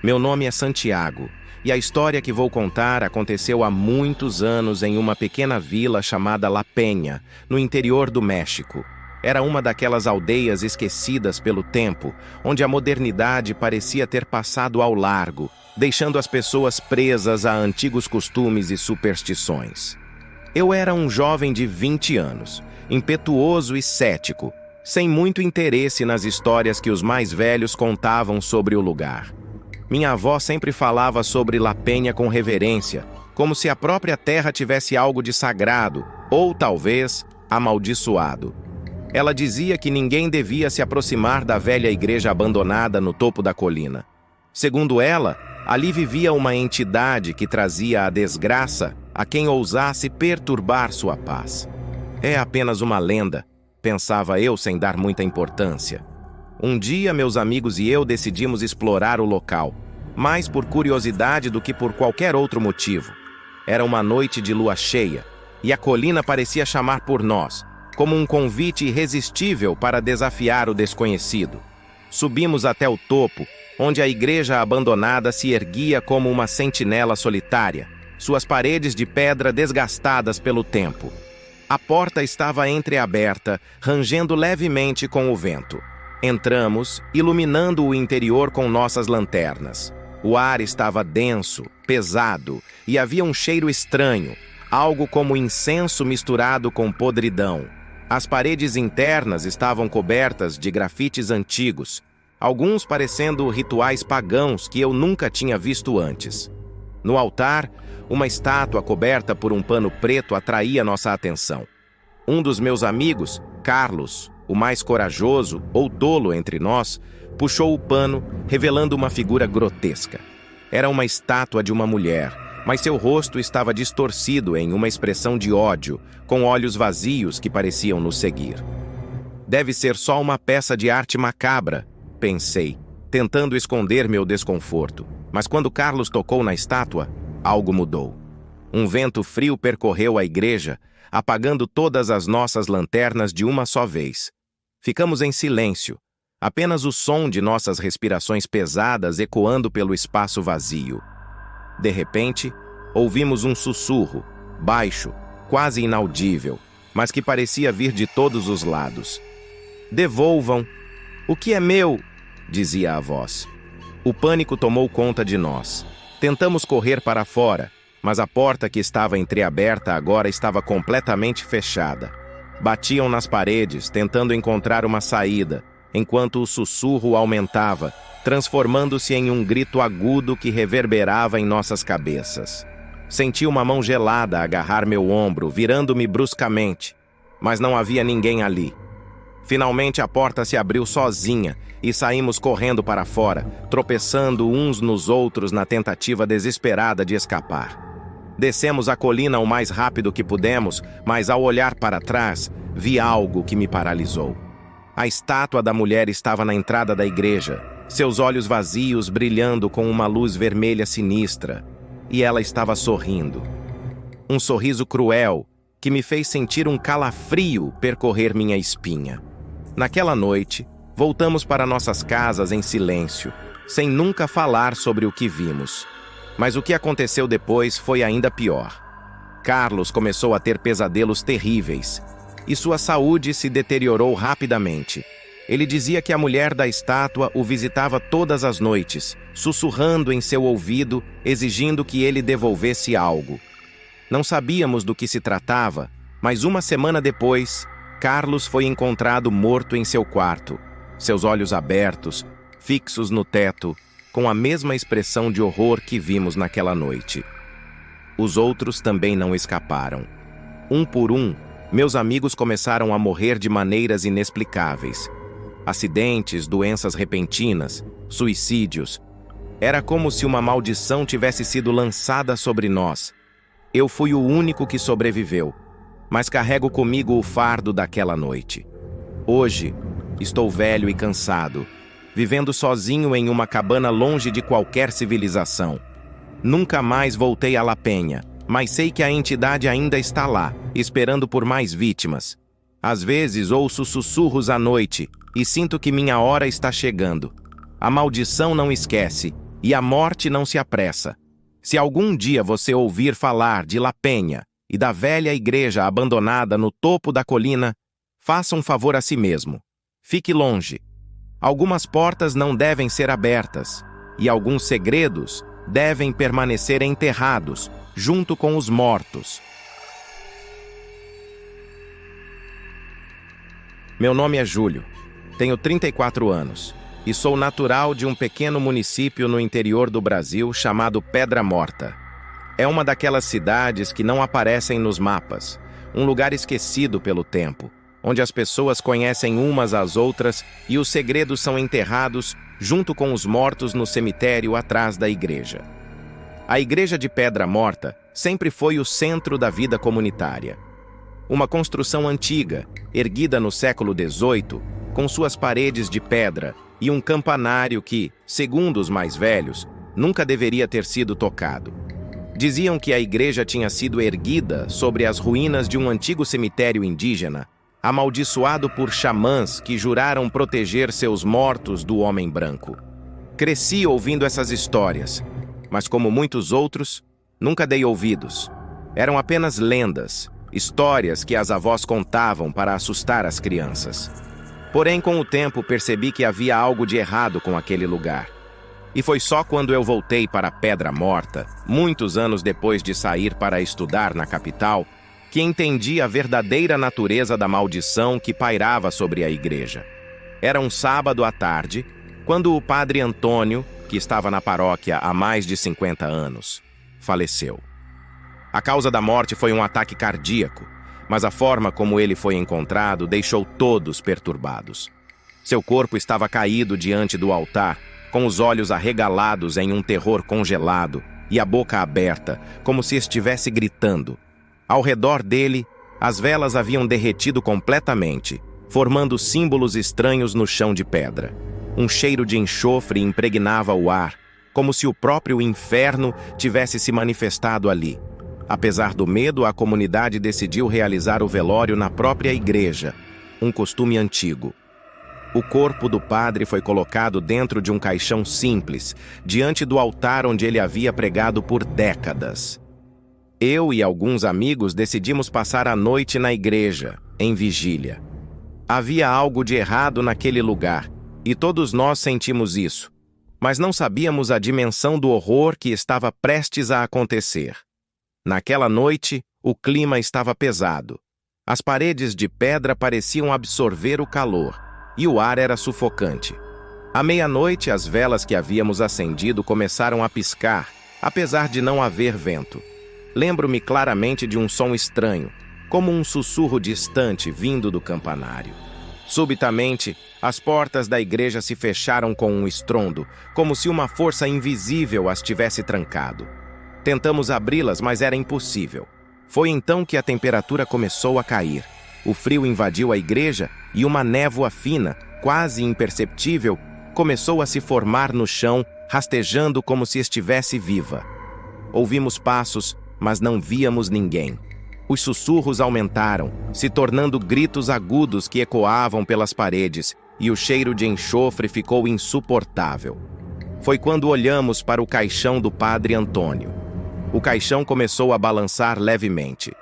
Meu nome é Santiago, e a história que vou contar aconteceu há muitos anos em uma pequena vila chamada La Peña, no interior do México. Era uma daquelas aldeias esquecidas pelo tempo, onde a modernidade parecia ter passado ao largo, deixando as pessoas presas a antigos costumes e superstições. Eu era um jovem de 20 anos, impetuoso e cético, sem muito interesse nas histórias que os mais velhos contavam sobre o lugar. Minha avó sempre falava sobre La Peña com reverência, como se a própria terra tivesse algo de sagrado, ou talvez amaldiçoado. Ela dizia que ninguém devia se aproximar da velha igreja abandonada no topo da colina. Segundo ela, ali vivia uma entidade que trazia a desgraça a quem ousasse perturbar sua paz. É apenas uma lenda, pensava eu sem dar muita importância. Um dia, meus amigos e eu decidimos explorar o local, mais por curiosidade do que por qualquer outro motivo. Era uma noite de lua cheia, e a colina parecia chamar por nós, como um convite irresistível para desafiar o desconhecido. Subimos até o topo, onde a igreja abandonada se erguia como uma sentinela solitária, suas paredes de pedra desgastadas pelo tempo. A porta estava entreaberta, rangendo levemente com o vento. Entramos, iluminando o interior com nossas lanternas. O ar estava denso, pesado, e havia um cheiro estranho, algo como incenso misturado com podridão. As paredes internas estavam cobertas de grafites antigos, alguns parecendo rituais pagãos que eu nunca tinha visto antes. No altar, uma estátua coberta por um pano preto atraía nossa atenção. Um dos meus amigos, Carlos, o mais corajoso ou tolo entre nós, puxou o pano, revelando uma figura grotesca. Era uma estátua de uma mulher, mas seu rosto estava distorcido em uma expressão de ódio, com olhos vazios que pareciam nos seguir. Deve ser só uma peça de arte macabra, pensei, tentando esconder meu desconforto. Mas quando Carlos tocou na estátua, algo mudou. Um vento frio percorreu a igreja, apagando todas as nossas lanternas de uma só vez. Ficamos em silêncio, apenas o som de nossas respirações pesadas ecoando pelo espaço vazio. De repente, ouvimos um sussurro, baixo, quase inaudível, mas que parecia vir de todos os lados. "Devolvam! O que é meu?" dizia a voz. O pânico tomou conta de nós. Tentamos correr para fora, mas a porta que estava entreaberta agora estava completamente fechada. Batiam nas paredes, tentando encontrar uma saída, enquanto o sussurro aumentava, transformando-se em um grito agudo que reverberava em nossas cabeças. Senti uma mão gelada agarrar meu ombro, virando-me bruscamente, mas não havia ninguém ali. Finalmente a porta se abriu sozinha e saímos correndo para fora, tropeçando uns nos outros na tentativa desesperada de escapar. Descemos a colina o mais rápido que pudemos, mas ao olhar para trás, vi algo que me paralisou. A estátua da mulher estava na entrada da igreja, seus olhos vazios brilhando com uma luz vermelha sinistra, e ela estava sorrindo. Um sorriso cruel que me fez sentir um calafrio percorrer minha espinha. Naquela noite, voltamos para nossas casas em silêncio, sem nunca falar sobre o que vimos. Mas o que aconteceu depois foi ainda pior. Carlos começou a ter pesadelos terríveis, e sua saúde se deteriorou rapidamente. Ele dizia que a mulher da estátua o visitava todas as noites, sussurrando em seu ouvido, exigindo que ele devolvesse algo. Não sabíamos do que se tratava, mas uma semana depois, Carlos foi encontrado morto em seu quarto, seus olhos abertos, fixos no teto, com a mesma expressão de horror que vimos naquela noite. Os outros também não escaparam. Um por um, meus amigos começaram a morrer de maneiras inexplicáveis. Acidentes, doenças repentinas, suicídios. Era como se uma maldição tivesse sido lançada sobre nós. Eu fui o único que sobreviveu, mas carrego comigo o fardo daquela noite. Hoje, estou velho e cansado, vivendo sozinho em uma cabana longe de qualquer civilização. Nunca mais voltei a La Peña, mas sei que a entidade ainda está lá, esperando por mais vítimas. Às vezes ouço sussurros à noite e sinto que minha hora está chegando. A maldição não esquece, e a morte não se apressa. Se algum dia você ouvir falar de La Penha e da velha igreja abandonada no topo da colina, faça um favor a si mesmo. Fique longe. Algumas portas não devem ser abertas, e alguns segredos devem permanecer enterrados, junto com os mortos. Meu nome é Júlio, tenho 34 anos e sou natural de um pequeno município no interior do Brasil chamado Pedra Morta. É uma daquelas cidades que não aparecem nos mapas, um lugar esquecido pelo tempo, onde as pessoas conhecem umas às outras e os segredos são enterrados junto com os mortos no cemitério atrás da igreja. A igreja de Pedra Morta sempre foi o centro da vida comunitária. Uma construção antiga, erguida no século XVIII, com suas paredes de pedra e um campanário que, segundo os mais velhos, nunca deveria ter sido tocado. Diziam que a igreja tinha sido erguida sobre as ruínas de um antigo cemitério indígena, amaldiçoado por xamãs que juraram proteger seus mortos do homem branco. Cresci ouvindo essas histórias, mas como muitos outros, nunca dei ouvidos. Eram apenas lendas, histórias que as avós contavam para assustar as crianças. Porém, com o tempo, percebi que havia algo de errado com aquele lugar. E foi só quando eu voltei para Pedra Morta, muitos anos depois de sair para estudar na capital, que entendi a verdadeira natureza da maldição que pairava sobre a igreja. Era um sábado à tarde, quando o padre Antônio, que estava na paróquia há mais de 50 anos, faleceu. A causa da morte foi um ataque cardíaco, mas a forma como ele foi encontrado deixou todos perturbados. Seu corpo estava caído diante do altar, com os olhos arregalados em um terror congelado e a boca aberta, como se estivesse gritando. Ao redor dele, as velas haviam derretido completamente, formando símbolos estranhos no chão de pedra. Um cheiro de enxofre impregnava o ar, como se o próprio inferno tivesse se manifestado ali. Apesar do medo, a comunidade decidiu realizar o velório na própria igreja, um costume antigo. O corpo do padre foi colocado dentro de um caixão simples, diante do altar onde ele havia pregado por décadas. Eu e alguns amigos decidimos passar a noite na igreja, em vigília. Havia algo de errado naquele lugar, e todos nós sentimos isso, mas não sabíamos a dimensão do horror que estava prestes a acontecer. Naquela noite, o clima estava pesado. As paredes de pedra pareciam absorver o calor, e o ar era sufocante. À meia-noite, as velas que havíamos acendido começaram a piscar, apesar de não haver vento. Lembro-me claramente de um som estranho, como um sussurro distante vindo do campanário. Subitamente, as portas da igreja se fecharam com um estrondo, como se uma força invisível as tivesse trancado. Tentamos abri-las, mas era impossível. Foi então que a temperatura começou a cair. O frio invadiu a igreja e uma névoa fina, quase imperceptível, começou a se formar no chão, rastejando como se estivesse viva. Ouvimos passos, mas não víamos ninguém. Os sussurros aumentaram, se tornando gritos agudos que ecoavam pelas paredes, e o cheiro de enxofre ficou insuportável. Foi quando olhamos para o caixão do padre Antônio. O caixão começou a balançar levemente.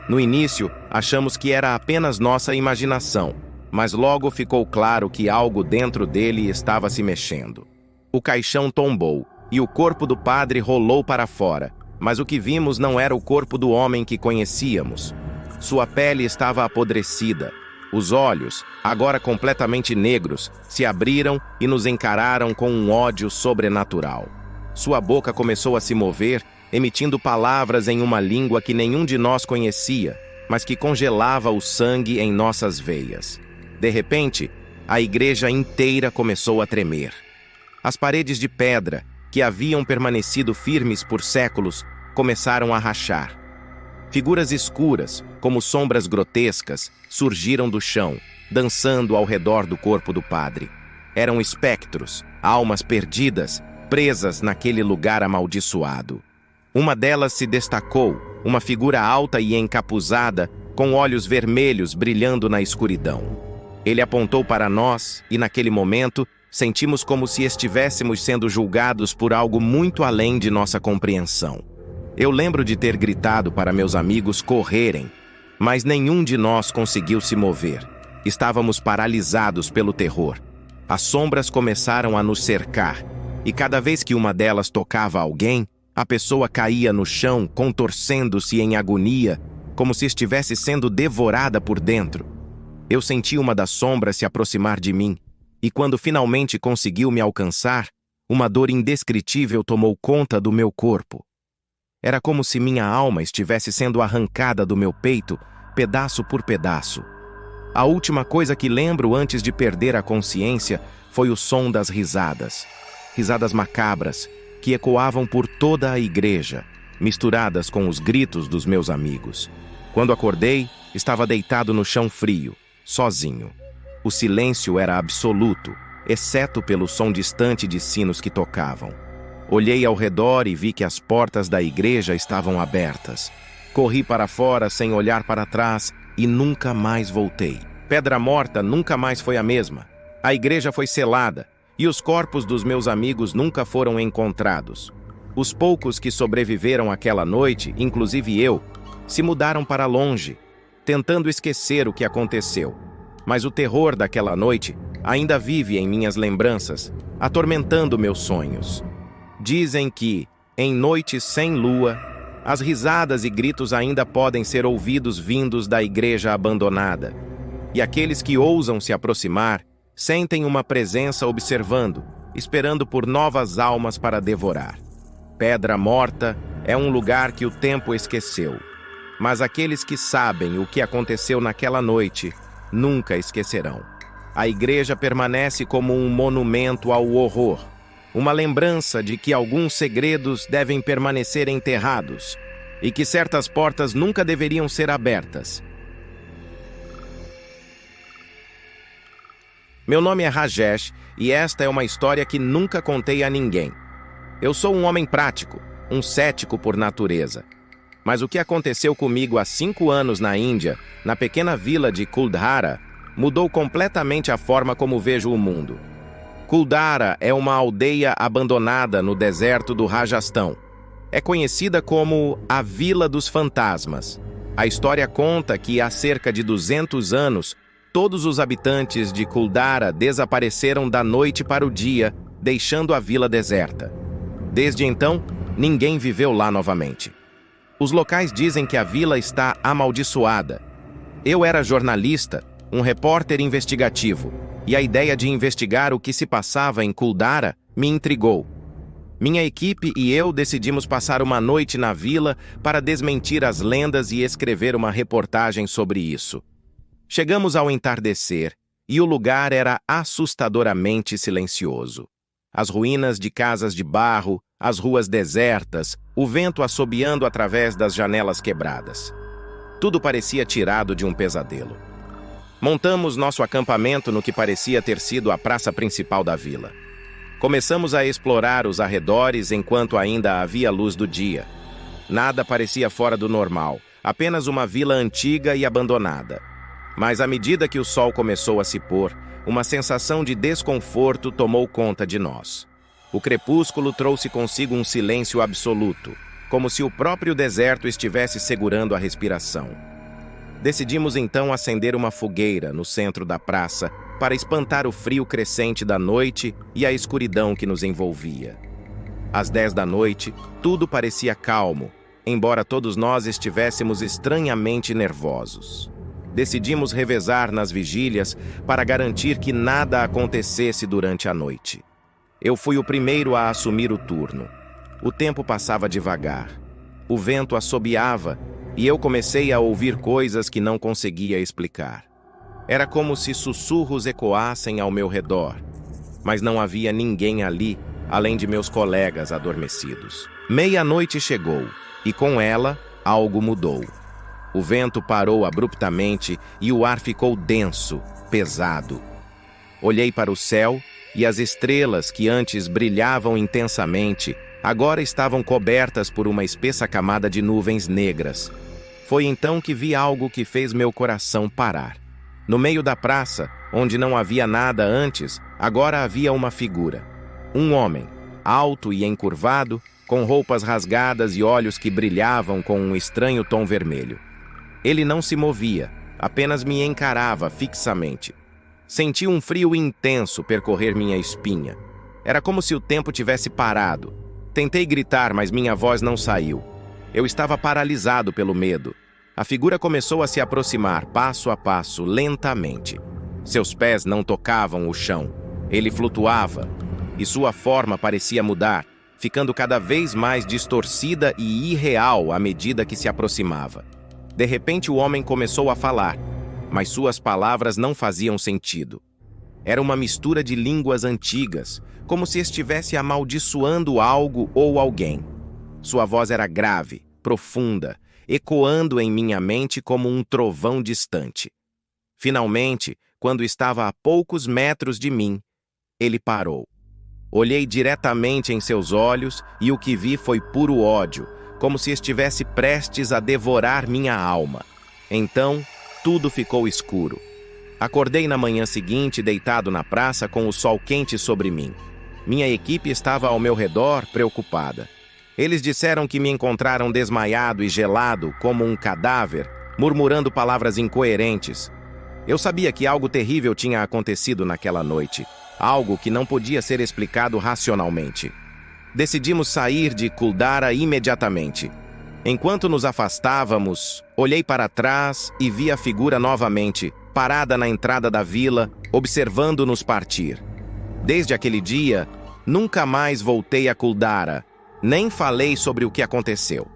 No início, achamos que era apenas nossa imaginação, mas logo ficou claro que algo dentro dele estava se mexendo. O caixão tombou, e o corpo do padre rolou para fora, mas o que vimos não era o corpo do homem que conhecíamos. Sua pele estava apodrecida. Os olhos, agora completamente negros, se abriram e nos encararam com um ódio sobrenatural. Sua boca começou a se mover, emitindo palavras em uma língua que nenhum de nós conhecia, mas que congelava o sangue em nossas veias. De repente, a igreja inteira começou a tremer. As paredes de pedra, que haviam permanecido firmes por séculos, começaram a rachar. Figuras escuras, como sombras grotescas, surgiram do chão, dançando ao redor do corpo do padre. Eram espectros, almas perdidas, presas naquele lugar amaldiçoado. Uma delas se destacou, uma figura alta e encapuzada, com olhos vermelhos brilhando na escuridão. Ele apontou para nós e, naquele momento, Sentimos como se estivéssemos sendo julgados por algo muito além de nossa compreensão. Eu lembro de ter gritado para meus amigos correrem, mas nenhum de nós conseguiu se mover. Estávamos paralisados pelo terror. As sombras começaram a nos cercar, e cada vez que uma delas tocava alguém, a pessoa caía no chão, contorcendo-se em agonia, como se estivesse sendo devorada por dentro. Eu senti uma das sombras se aproximar de mim, e quando finalmente conseguiu me alcançar, uma dor indescritível tomou conta do meu corpo. Era como se minha alma estivesse sendo arrancada do meu peito, pedaço por pedaço. A última coisa que lembro antes de perder a consciência foi o som das risadas. Risadas macabras, que ecoavam por toda a igreja, misturadas com os gritos dos meus amigos. Quando acordei, estava deitado no chão frio, sozinho. O silêncio era absoluto, exceto pelo som distante de sinos que tocavam. Olhei ao redor e vi que as portas da igreja estavam abertas. Corri para fora sem olhar para trás e nunca mais voltei. Pedra Morta nunca mais foi a mesma. A igreja foi selada e os corpos dos meus amigos nunca foram encontrados. Os poucos que sobreviveram àquela noite, inclusive eu, se mudaram para longe, tentando esquecer o que aconteceu. Mas o terror daquela noite ainda vive em minhas lembranças, atormentando meus sonhos. Dizem que, em noites sem lua, as risadas e gritos ainda podem ser ouvidos vindos da igreja abandonada. E aqueles que ousam se aproximar sentem uma presença observando, esperando por novas almas para devorar. Pedra Morta é um lugar que o tempo esqueceu. Mas aqueles que sabem o que aconteceu naquela noite nunca esquecerão. A igreja permanece como um monumento ao horror, uma lembrança de que alguns segredos devem permanecer enterrados e que certas portas nunca deveriam ser abertas. Meu nome é Rajesh e esta é uma história que nunca contei a ninguém. Eu sou um homem prático, um cético por natureza. Mas o que aconteceu comigo há 5 anos na Índia, na pequena vila de Kuldhara, mudou completamente a forma como vejo o mundo. Kuldhara é uma aldeia abandonada no deserto do Rajastão. É conhecida como a Vila dos Fantasmas. A história conta que há cerca de 200 anos, todos os habitantes de Kuldhara desapareceram da noite para o dia, deixando a vila deserta. Desde então, ninguém viveu lá novamente. Os locais dizem que a vila está amaldiçoada. Eu era jornalista, um repórter investigativo, e a ideia de investigar o que se passava em Kuldhara me intrigou. Minha equipe e eu decidimos passar uma noite na vila para desmentir as lendas e escrever uma reportagem sobre isso. Chegamos ao entardecer, e o lugar era assustadoramente silencioso. As ruínas de casas de barro, as ruas desertas, o vento assobiando através das janelas quebradas. Tudo parecia tirado de um pesadelo. Montamos nosso acampamento no que parecia ter sido a praça principal da vila. Começamos a explorar os arredores enquanto ainda havia luz do dia. Nada parecia fora do normal, apenas uma vila antiga e abandonada. Mas à medida que o sol começou a se pôr, uma sensação de desconforto tomou conta de nós. O crepúsculo trouxe consigo um silêncio absoluto, como se o próprio deserto estivesse segurando a respiração. Decidimos então acender uma fogueira no centro da praça para espantar o frio crescente da noite e a escuridão que nos envolvia. Às 10 da noite, tudo parecia calmo, embora todos nós estivéssemos estranhamente nervosos. Decidimos revezar nas vigílias para garantir que nada acontecesse durante a noite. Eu fui o primeiro a assumir o turno. O tempo passava devagar. O vento assobiava e eu comecei a ouvir coisas que não conseguia explicar. Era como se sussurros ecoassem ao meu redor, mas não havia ninguém ali, além de meus colegas adormecidos. Meia-noite chegou e com ela algo mudou. O vento parou abruptamente e o ar ficou denso, pesado. Olhei para o céu e as estrelas que antes brilhavam intensamente, agora estavam cobertas por uma espessa camada de nuvens negras. Foi então que vi algo que fez meu coração parar. No meio da praça, Onde não havia nada antes, agora havia uma figura. Um homem, alto e encurvado, com roupas rasgadas e olhos que brilhavam com um estranho tom vermelho. Ele não se movia, apenas me encarava fixamente. Senti um frio intenso percorrer minha espinha. Era como se o tempo tivesse parado. Tentei gritar, mas minha voz não saiu. Eu estava paralisado pelo medo. A figura começou a se aproximar, passo a passo, lentamente. Seus pés não tocavam o chão. Ele flutuava, e sua forma parecia mudar, ficando cada vez mais distorcida e irreal à medida que se aproximava. De repente, o homem começou a falar, mas suas palavras não faziam sentido. Era uma mistura de línguas antigas, como se estivesse amaldiçoando algo ou alguém. Sua voz era grave, profunda, ecoando em minha mente como um trovão distante. Finalmente, quando estava a poucos metros de mim, ele parou. Olhei diretamente em seus olhos e o que vi foi puro ódio, como se estivesse prestes a devorar minha alma. Então, tudo ficou escuro. Acordei na manhã seguinte deitado na praça com o sol quente sobre mim. Minha equipe estava ao meu redor, preocupada. Eles disseram que me encontraram desmaiado e gelado como um cadáver, murmurando palavras incoerentes. Eu sabia que algo terrível tinha acontecido naquela noite, algo que não podia ser explicado racionalmente. Decidimos sair de Kuldara imediatamente. Enquanto nos afastávamos, olhei para trás e vi a figura novamente, parada na entrada da vila, observando-nos partir. Desde aquele dia, nunca mais voltei a Kuldara, nem falei sobre o que aconteceu.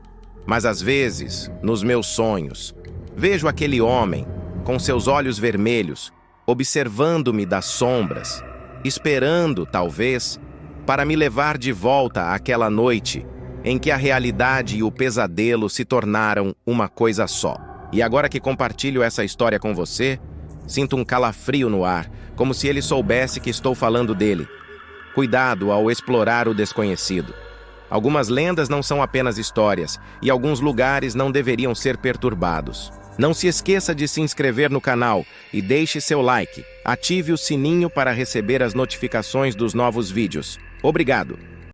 Mas às vezes, nos meus sonhos, vejo aquele homem, com seus olhos vermelhos, observando-me das sombras, esperando, talvez, para me levar de volta àquela noite em que a realidade e o pesadelo se tornaram uma coisa só. E agora que compartilho essa história com você, sinto um calafrio no ar, como se ele soubesse que estou falando dele. Cuidado ao explorar o desconhecido. Algumas lendas não são apenas histórias, e alguns lugares não deveriam ser perturbados. Não se esqueça de se inscrever no canal e deixe seu like. Ative o sininho para receber as notificações dos novos vídeos. Obrigado!